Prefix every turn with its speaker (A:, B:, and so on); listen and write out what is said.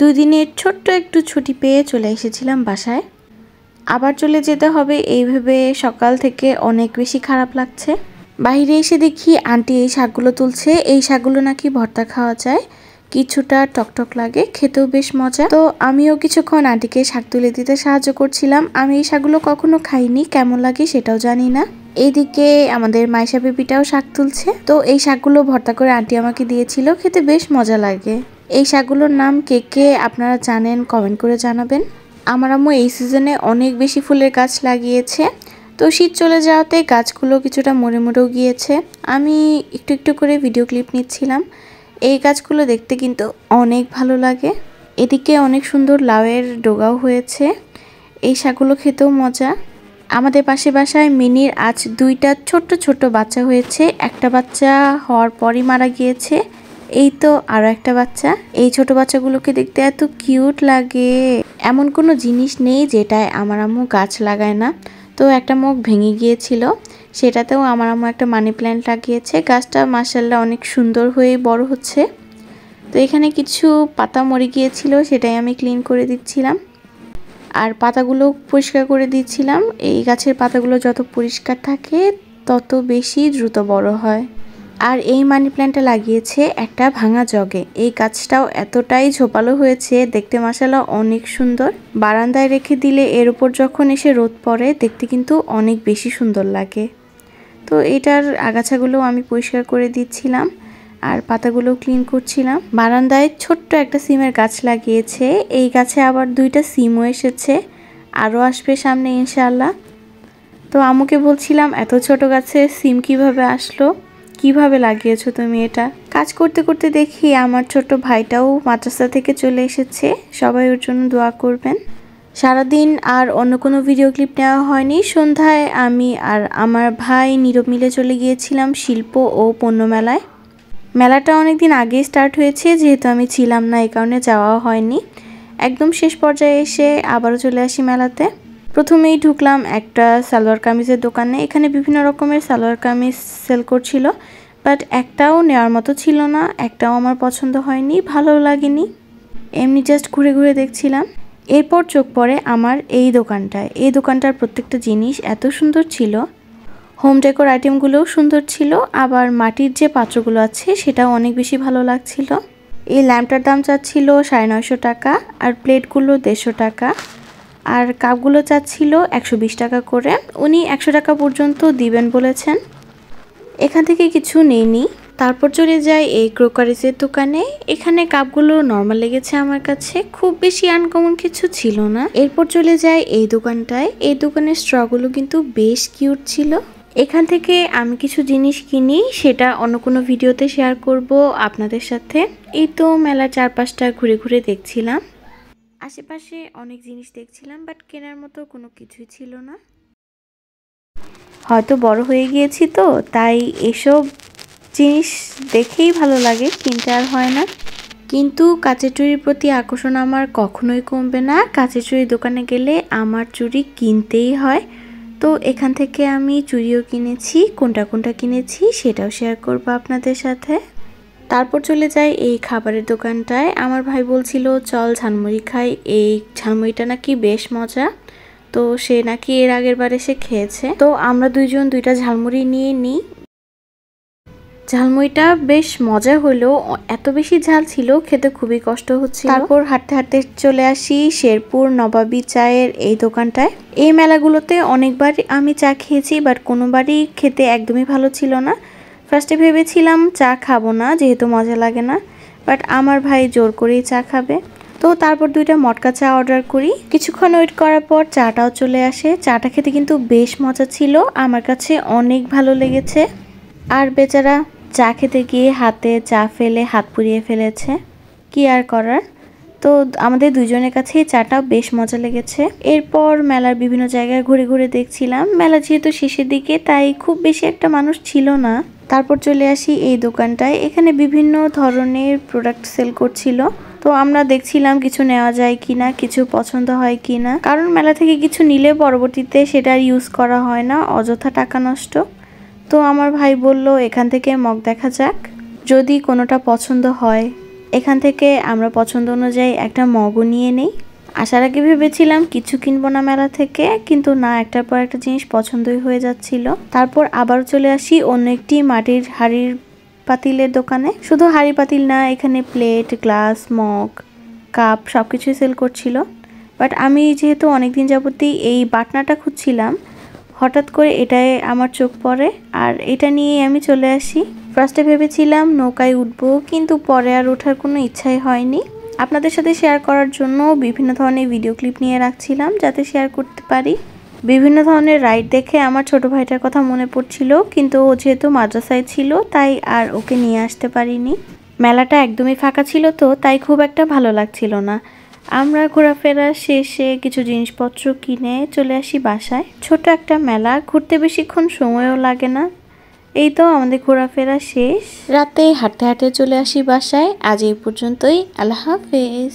A: 2 দিনের ছোট্ট একটু ছুটি পেয়ে চলে এসেছিলাম বাসায়। আবার চলে যেতে হবে এই ভেবে সকাল থেকে অনেক বেশি খারাপ লাগছে। বাইরে এসে দেখি আন্টি এই শাকগুলো তুলছে। এই শাকগুলো নাকি ভর্তা খাওয়া যায়, কিছুটা টকটক লাগে, খেতেও বেশ মজা। তো আমিও কিছুক্ষণ আন্টিকে শাক তুলে দিতে সাহায্য করছিলাম। আমি এই শাকগুলো কখনো খাইনি, কেমন লাগে সেটাও জানি না। এইদিকে আমাদের মাইশা বেবিটাও শাক তুলছে। তো এই শাকগুলো ভর্তা করে আন্টি আমাকে দিয়েছিল, খেতে বেশ মজা লাগে। এই শাকগুলোর নাম কে কে আপনারা জানেন কমেন্ট করে জানাবেন। আমার আম্মু এই সিজনে অনেক বেশি ফুলের গাছ লাগিয়েছে। তো শীত চলে যাওয়াতে গাছগুলো কিছুটা মরে মরেও গিয়েছে। আমি একটু একটু করে ভিডিও ক্লিপ নিচ্ছিলাম। এই গাছগুলো দেখতে কিন্তু অনেক ভালো লাগে। এদিকে অনেক সুন্দর লাউয়ের ডোগাও হয়েছে। এই শাকগুলো খেতেও মজা। আমাদের পাশে বাসায় মিনির আজ 2টা ছোট্ট ছোট্ট বাচ্চা হয়েছে। একটা বাচ্চা হওয়ার পরই মারা গিয়েছে। এই তো আরো একটা বাচ্চা। এই ছোট বাচ্চাগুলোকে দেখতে এত কিউট লাগে। এমন কোনো জিনিস নেই যেটায় আমার আম্মু গাছ লাগায় না। তো একটা মুখ ভেঙে গিয়েছিল, সেটাতেও আমার আম্মু একটা মানি প্ল্যান্ট লাগিয়েছে। গাছটা মাশাআল্লাহ অনেক সুন্দর হয়ে বড় হচ্ছে। তো এখানে কিছু পাতা মরে গিয়েছিল, সেটাই আমি ক্লিন করে দিচ্ছিলাম আর পাতাগুলো পরিষ্কার করে দিচ্ছিলাম। এই গাছের পাতাগুলো যত পরিষ্কার থাকে তত বেশি দ্রুত বড় হয়। আর এই মানি প্ল্যান্টটা লাগিয়েছে একটা ভাঙা জগে। এই গাছটাও এতটাই ঝোপালো হয়েছে, দেখতে মাশাআল্লাহ অনেক সুন্দর। বারান্দায় রেখে দিলে এর উপর যখন এসে রোদ পড়ে দেখতে কিন্তু অনেক বেশি সুন্দর লাগে। তো এটার আগাছাগুলো আমি পরিষ্কার করে দিচ্ছিলাম আর পাতাগুলো ক্লিন করছিলাম। বারান্দায় ছোট্ট একটা সিমের গাছ লাগিয়েছে। এই গাছে আবার 2টা সিমও এসেছে, আরও আসবে সামনে ইনশাআল্লাহ। তো আম্মুকে বলছিলাম এত ছোট গাছে সিম কিভাবে আসলো, কিভাবে লাগিয়েছো তুমি এটা? কাজ করতে করতে দেখি আমার ছোট ভাইটাও মাদ্রাসা থেকে চলে এসেছে। সবাই ওর জন্য দোয়া করবেন। সারাদিন আর অন্য কোনো ভিডিও ক্লিপ নেওয়া হয়নি। সন্ধ্যায় আমি আর আমার ভাই নীরব মিলে চলে গিয়েছিলাম শিল্প ও পণ্য মেলায়। মেলাটা অনেকদিন আগেই স্টার্ট হয়েছে, যেহেতু আমি ছিলাম না এই কারণে যাওয়া হয়নি। একদম শেষ পর্যায়ে এসে আবারও চলে আসি মেলাতে। প্রথমেই ঢুকলাম একটা সালোয়ার কামিজের দোকানে। এখানে বিভিন্ন রকমের সালোয়ার কামিজ সেল করছিল, বাট একটাও নেওয়ার মতো ছিল না, একটাও আমার পছন্দ হয়নি, ভালো লাগেনি। এমনি জাস্ট ঘুরে ঘুরে দেখছিলাম। এরপর চোখ পড়ে আমার এই দোকানটায়। এই দোকানটার প্রত্যেকটা জিনিস এত সুন্দর ছিল। হোম ডেকোর আইটেমগুলোও সুন্দর ছিল, আবার মাটির যে পাত্রগুলো আছে সেটাও অনেক বেশি ভালো লাগছিল। এই ল্যাম্পটার দাম চাচ্ছিল 950 টাকা আর প্লেটগুলো 150 টাকা আর কাপগুলো চাচ্ছিল 120 টাকা করে। উনি 100 টাকা পর্যন্ত দিবেন বলেছেন। এখান থেকে কিছু নেইনি। তারপর চলে যাই এই ক্রোকারিজের দোকানে। এখানে কাপগুলো নর্মাল লেগেছে আমার কাছে, খুব বেশি আনকমন কিছু ছিল না। এরপর চলে যাই এই দোকানটায়। এই দোকানের স্ট্রগুলো কিন্তু বেশ কিউট ছিল। এখান থেকে আমি কিছু জিনিস কিনি, সেটা অন্য কোনো ভিডিওতে শেয়ার করব আপনাদের সাথে। এই তো মেলার চারপাশটা ঘুরে ঘুরে দেখছিলাম। আশেপাশে অনেক জিনিস দেখছিলাম, বাট কেনার মতো কোনো কিছুই ছিল না। হয়তো বড় হয়ে গিয়েছি তো তাই এসব জিনিস দেখেই ভালো লাগে, কিনতে আর হয় না। কিন্তু কাচের চুড়ির প্রতি আকর্ষণ আমার কখনোই কমবে না। কাচের চুড়ির দোকানে গেলে আমার চুড়ি কিনতেই হয়। তো এখান থেকে আমি চুড়িও কিনেছি, কোনটা কোনটা কিনেছি সেটাও শেয়ার করব আপনাদের সাথে। তারপর চলে যাই এই খাবারের দোকানটায়। আমার ভাই বলছিল চল ঝালমুড়ি খাই, এই ঝালমুড়িটা নাকি বেশ মজা। তো সে নাকি এর আগের বার এসে খেয়েছে। তো আমরা দুইজন 2টা ঝালমুড়ি নিয়ে নিই। ঝালমুড়িটা বেশ মজা হলেও এত বেশি ঝাল ছিল, খেতে খুবই কষ্ট হচ্ছিল। তারপর হাঁটতে হাঁটতে চলে আসি শেরপুর নবাবী চায়ের এই দোকানটায়। এই মেলাগুলোতে অনেকবার আমি চা খেয়েছি, বাট কোনোবারই খেতে একদমই ভালো ছিল না। ফার্স্টে ভেবেছিলাম চা খাবো না, যেহেতু মজা লাগে না, বাট আমার ভাই জোর করেই চা খাবে। তো তারপর 2টা মটকা চা অর্ডার করি। কিছুক্ষণ ওয়েট করার পর চাটাও চলে আসে। চাটা খেতে কিন্তু বেশ মজা ছিল, আমার কাছে অনেক ভালো লেগেছে। আর বেচারা চা খেতে গিয়ে হাতে চা ফেলে হাত পুড়িয়ে ফেলেছে, কি আর করার। তো আমাদের দুজনের কাছেই চাটা বেশ মজা লেগেছে। এরপর মেলার বিভিন্ন জায়গায় ঘুরে ঘুরে দেখছিলাম। মেলা যেহেতু শেষের দিকে তাই খুব বেশি একটা মানুষ ছিল না। তারপর চলে আসি এই দোকানটায়। এখানে বিভিন্ন ধরনের প্রোডাক্ট সেল করছিল। তো আমরা দেখছিলাম কিছু নেওয়া যায় কিনা, কিছু পছন্দ হয় কিনা, কারণ মেলা থেকে কিছু নিলে পরবর্তীতে সেটা ইউজ করা হয় না, অযথা টাকা নষ্ট। তো আমার ভাই বলল এখান থেকে মগ দেখা যাক, যদি কোনোটা পছন্দ হয়। এখান থেকে আমরা পছন্দ অনুযায়ী একটা মগও নিয়ে নেই। আসার আগে ভেবেছিলাম কিছু কিনবো না মেলা থেকে, কিন্তু না, একটার পর একটা জিনিস পছন্দই হয়ে যাচ্ছিল। তারপর আবার চলে আসি অন্য একটি মাটির হাঁড়ির পাতিলের দোকানে। শুধু হাঁড়ি পাতিল না, এখানে প্লেট, গ্লাস, মগ, কাপ সবকিছুই সেল করছিল। বাট আমি যেহেতু অনেকদিন যাবতই এই বাটনাটা খুঁজছিলাম, হঠাৎ করে এটাই আমার চোখ পড়ে আর এটা নিয়েই আমি চলে আসি। ফার্স্টে ভেবেছিলাম নৌকায় উঠবো, কিন্তু পরে আর ওঠার কোনো ইচ্ছাই হয়নি। আপনাদের সাথে শেয়ার করার জন্য বিভিন্ন ধরনের ভিডিও ক্লিপ নিয়ে রাখছিলাম যাতে শেয়ার করতে পারি। বিভিন্ন ধরনের রাইড দেখে আমার ছোট ভাইটার কথা মনে পড়ছিল, কিন্তু ও যেহেতু মাদ্রাসায় ছিল তাই আর ওকে নিয়ে আসতে পারিনি। মেলাটা একদমই ফাঁকা ছিল তো তাই খুব একটা ভালো লাগছিল না। আমরা ঘোরাফেরা শেষে কিছু জিনিসপত্র কিনে চলে আসি বাসায়। ছোট একটা মেলা, ঘুরতে বেশিক্ষণ সময়ও লাগে না। এই তো আমাদের ঘোরাফেরা শেষ, রাতে হাঁটতে হাঁটতে চলে আসি বাসায়। আজ এই পর্যন্তই, আল্লাহ হাফেজ।